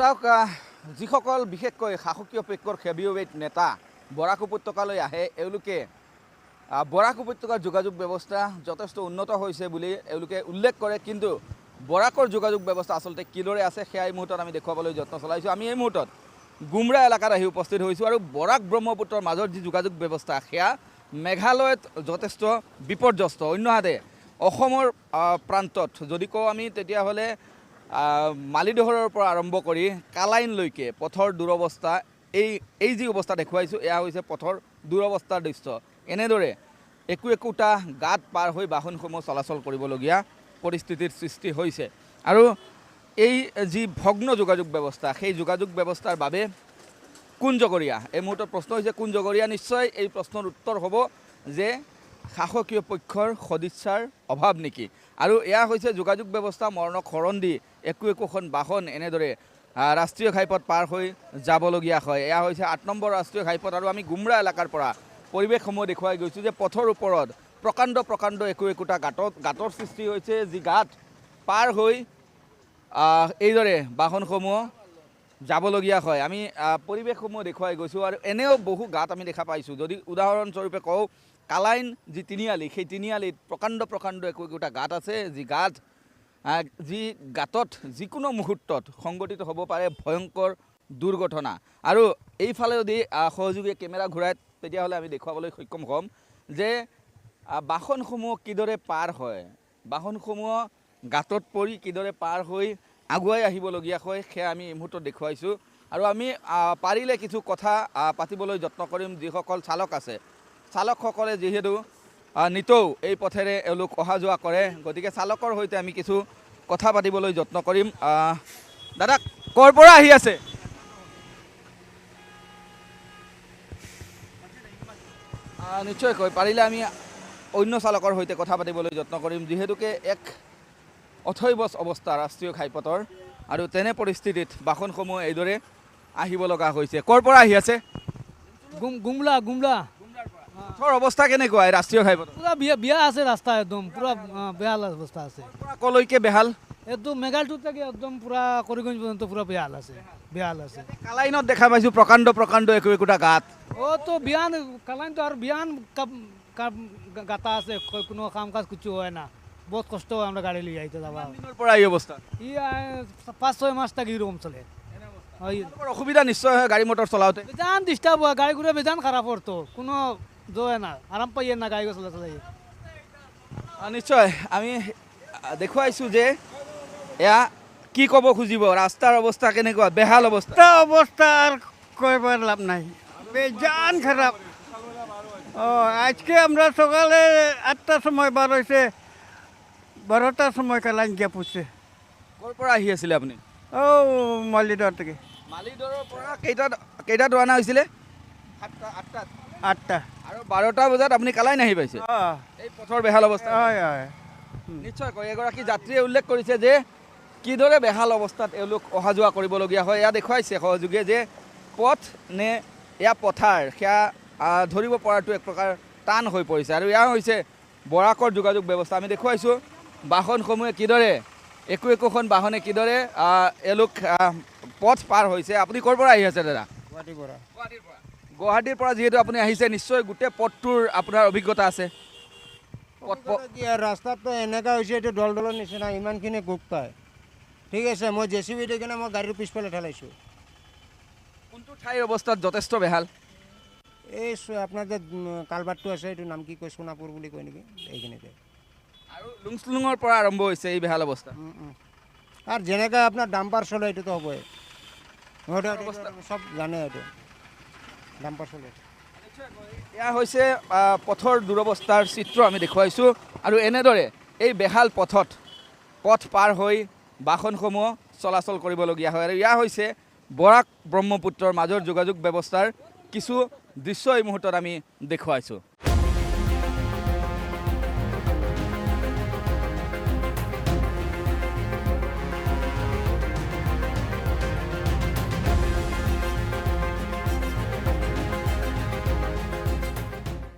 চাওক যিসকল বিশেষকৈ শাসকীয় পক্ষৰ হেভিৱেইট নেতা বৰাক উপত্যকালৈ আহে এওঁলোকে বৰাক উপত্যকাৰ যোগাযোগ ব্যৱস্থা যথেষ্ট উন্নত হৈছে বুলি এওঁলোকে উল্লেখ কৰে কিন্তু বৰাকৰ যোগাযোগ ব্যৱস্থা আচলতে কিদৰে আছে সেয়া এই মুহূৰ্তত আমি দেখুৱাবলৈ যত্ন চলাইছোঁ। আমি এই মুহূৰ্তত গুমৰা এলেকাত আহি উপস্থিত হৈছোঁ আৰু বৰাক ব্ৰহ্মপুত্ৰৰ মাজৰ যি যোগাযোগ ব্যৱস্থা সেয়া মেঘালয়ত যথেষ্ট বিপৰ্যস্ত। অন্যহাতে অসমৰ প্ৰান্তত যদি কওঁ আমি তেতিয়াহ'লে মালিদহৰৰ পৰা আৰম্ভ কৰি কালাইনলৈকে পথৰ দুৰৱস্থা এই যি অৱস্থা দেখুৱাইছোঁ এয়া হৈছে পথৰ দুৰৱস্থাৰ দৃশ্য। এনেদৰে একোটা গাঁত পাৰ হৈ বাহনসমূহ চলাচল কৰিবলগীয়া পৰিস্থিতিৰ সৃষ্টি হৈছে আৰু এই যি ভগ্ন যোগাযোগ ব্যৱস্থা সেই যোগাযোগ ব্যৱস্থাৰ বাবে কোন জগৰীয়া এই মুহূৰ্তত প্ৰশ্ন হৈছে কোন জগৰীয়া। নিশ্চয় এই প্ৰশ্নৰ উত্তৰ হ'ব যে শাসকীয় পক্ষৰ সদিচ্ছাৰ অভাৱ নেকি। আৰু এয়া হৈছে যোগাযোগ ব্যৱস্থা মৰণশৰণ দি একোখন বাহন এনেদৰে ৰাষ্ট্ৰীয় ঘাইপথ পাৰ হৈ যাবলগীয়া হয়। এয়া হৈছে ৮ নম্বৰ ৰাষ্ট্ৰীয় ঘাইপথ আৰু আমি গুমৰা এলেকাৰ পৰা পৰিৱেশসমূহ দেখুৱাই গৈছোঁ যে পথৰ ওপৰত প্ৰকাণ্ড একোটা গাঁতৰ সৃষ্টি হৈছে। যি গাঁত পাৰ হৈ এইদৰে বাহনসমূহ যাবলগীয়া হয়। আমি পৰিৱেশসমূহ দেখুৱাই গৈছোঁ আৰু এনেও বহু গাঁত আমি দেখা পাইছোঁ। যদি উদাহৰণস্বৰূপে কওঁ কালাইন যি তিনিআলি সেই তিনিআলিত প্ৰকাণ্ড একোটা গাঁত আছে যি গাঁতত যিকোনো মুহূৰ্তত সংঘটিত হ'ব পাৰে ভয়ংকৰ দুৰ্ঘটনা। আৰু এইফালে যদি সহযোগীয়ে কেমেৰা ঘূৰাই তেতিয়াহ'লে আমি দেখুৱাবলৈ সক্ষম হ'ম যে বাহনসমূহ কিদৰে পাৰ হয়, বাহনসমূহ গাঁতত পৰি কিদৰে পাৰ হৈ আগুৱাই আহিবলগীয়া হয় সেয়া আমি এই মুহূৰ্তত দেখুৱাইছোঁ। আৰু আমি পাৰিলে কিছু কথা পাতিবলৈ যত্ন কৰিম যিসকল চালক আছে। চালকসকলে যিহেতু নিতৌ এই পথেৰে এওঁলোক অহা যোৱা কৰে গতিকে চালকৰ সৈতে আমি কিছু কথা পাতিবলৈ যত্ন কৰিম। দাদা ক'ৰ পৰা আহি আছে? নিশ্চয়কৈ পাৰিলে আমি অন্য চালকৰ সৈতে কথা পাতিবলৈ যত্ন কৰিম যিহেতুকে এক অথৈবচ অৱস্থা ৰাষ্ট্ৰীয় ঘাইপথৰ আৰু তেনে পৰিস্থিতিত বাহনসমূহ এইদৰে আহিব লগা হৈছে। ক'ৰ পৰা আহি আছে? গুমলা পথৰ অৱস্থা কেনেকুৱা এই ৰাষ্ট্ৰীয় ঘাইপথ? পুৰা বিয়া আছে ৰাস্তা একদম পুৰা বেহাল অৱস্থা আছে। কলৈকে বেহাল? একদম মেঘালয়টোত থাকি একদম পুৰা কৰিগঞ্জ পৰ্যন্ত পুৰা বেহাল আছে। কালাইনত দেখা পাইছোঁ প্ৰকাণ্ড একোটা গাঁত। তো বিয়ান কালাইনটো আৰু বিয়ান গাতা আছে কোনো কাম কাজ কিছু হয় না, বহুত কষ্ট হয় আমরা গাড়ি লিয়ে আইতে যাবা। পৰা এই অৱস্থা ৫-৬ মাস থাকি এৰকম চলে। অসুবিধা নিশ্চয় হয় গাড়ী মটৰ চলাওঁতে। বেজান ডিস্টার্ব হয়, গাড়ি ঘুরে বেজান খারাপ হতো, কোনো জয় না, আরাম পাইয়ে না গাড়ি চলাই। নিশ্চয় আমি দেখুৱাইছোঁ যে এয়া কি ক'ব খুজিব ৰাস্তাৰ অৱস্থা কেনেকুৱা? বেহাল অবস্থা আর কয়বার লাভ নাই, বেজান খারাপ। আজকে আমরা সকালে ৮টার সময় বার হয়েছে, ১২টার সময় কালাইন গিয়া পড়ছে। ক'ৰ পৰা আহি আছিলে আপুনি? মালিদৰ থেকে। মালিদৰৰ পৰা কেইটাত ৰাওনা হৈছিলে? ৮টা আৰু ১২টা বজাত আপুনি কালাইন আহি পাইছে। এই পথৰ বেহাল অৱস্থা। হয়। নিশ্চয়কৈ এগৰাকী যাত্ৰীয়ে উল্লেখ কৰিছে যে কিদৰে বেহাল অৱস্থাত এওঁলোক অহা যোৱা কৰিবলগীয়া হয়। এয়া দেখুৱাইছে সহযোগীয়ে যে পথ নে এয়া পথাৰ সেয়া ধৰিব পৰাটো এক প্ৰকাৰ টান হৈ পৰিছে। আৰু এয়া হৈছে বৰাকৰ যোগাযোগ ব্যৱস্থা। আমি দেখুৱাইছোঁ বাহনসমূহে কিদৰে একোখন বাহনে কিদৰে এওঁলোক পথ পাৰ হৈছে। আপুনি ক'ৰ পৰা আহি আছে দাদা? গুৱাহাটীৰ পৰা যিহেতু আপুনি আহিছে নিশ্চয় গোটেই পথটোৰ আপোনাৰ অভিজ্ঞতা আছে। ৰাস্তাটো এনেকুৱা হৈছে এইটো দলৰ নিচিনা ইমানখিনি গোপ পায়। ঠিক আছে, মই JCB দি কিনে মই গাড়ীৰ পিছফালে ঠেলাইছোঁ। কোনটো ঠাইৰ অৱস্থাত যথেষ্ট বেহাল? এই আপোনাৰ যে কালভাৰটো আছে এইটো নাম কি কয়, সোণাপুৰ বুলি কয় নেকি, এইখিনিতে। আৰু লুংচলুঙৰ পৰা আৰম্ভ হৈছে এই বেহাল অৱস্থা। আৰু যেনেকৈ আপোনাৰ ডাম্পাৰ চলে এইটোতো হ'বই, চব জানে এইটো ডাম্পাৰ চলে। এয়া হৈছে পথৰ দুৰৱস্থাৰ চিত্ৰ আমি দেখুৱাইছোঁ। আৰু এনেদৰে এই বেহাল পথ পাৰ হৈ বাহনসমূহ চলাচল কৰিবলগীয়া হয়। আৰু এয়া হৈছে বৰাক ব্ৰহ্মপুত্ৰৰ মাজৰ যোগাযোগ ব্যৱস্থাৰ কিছু দৃশ্য এই মুহূৰ্তত আমি দেখুৱাইছোঁ।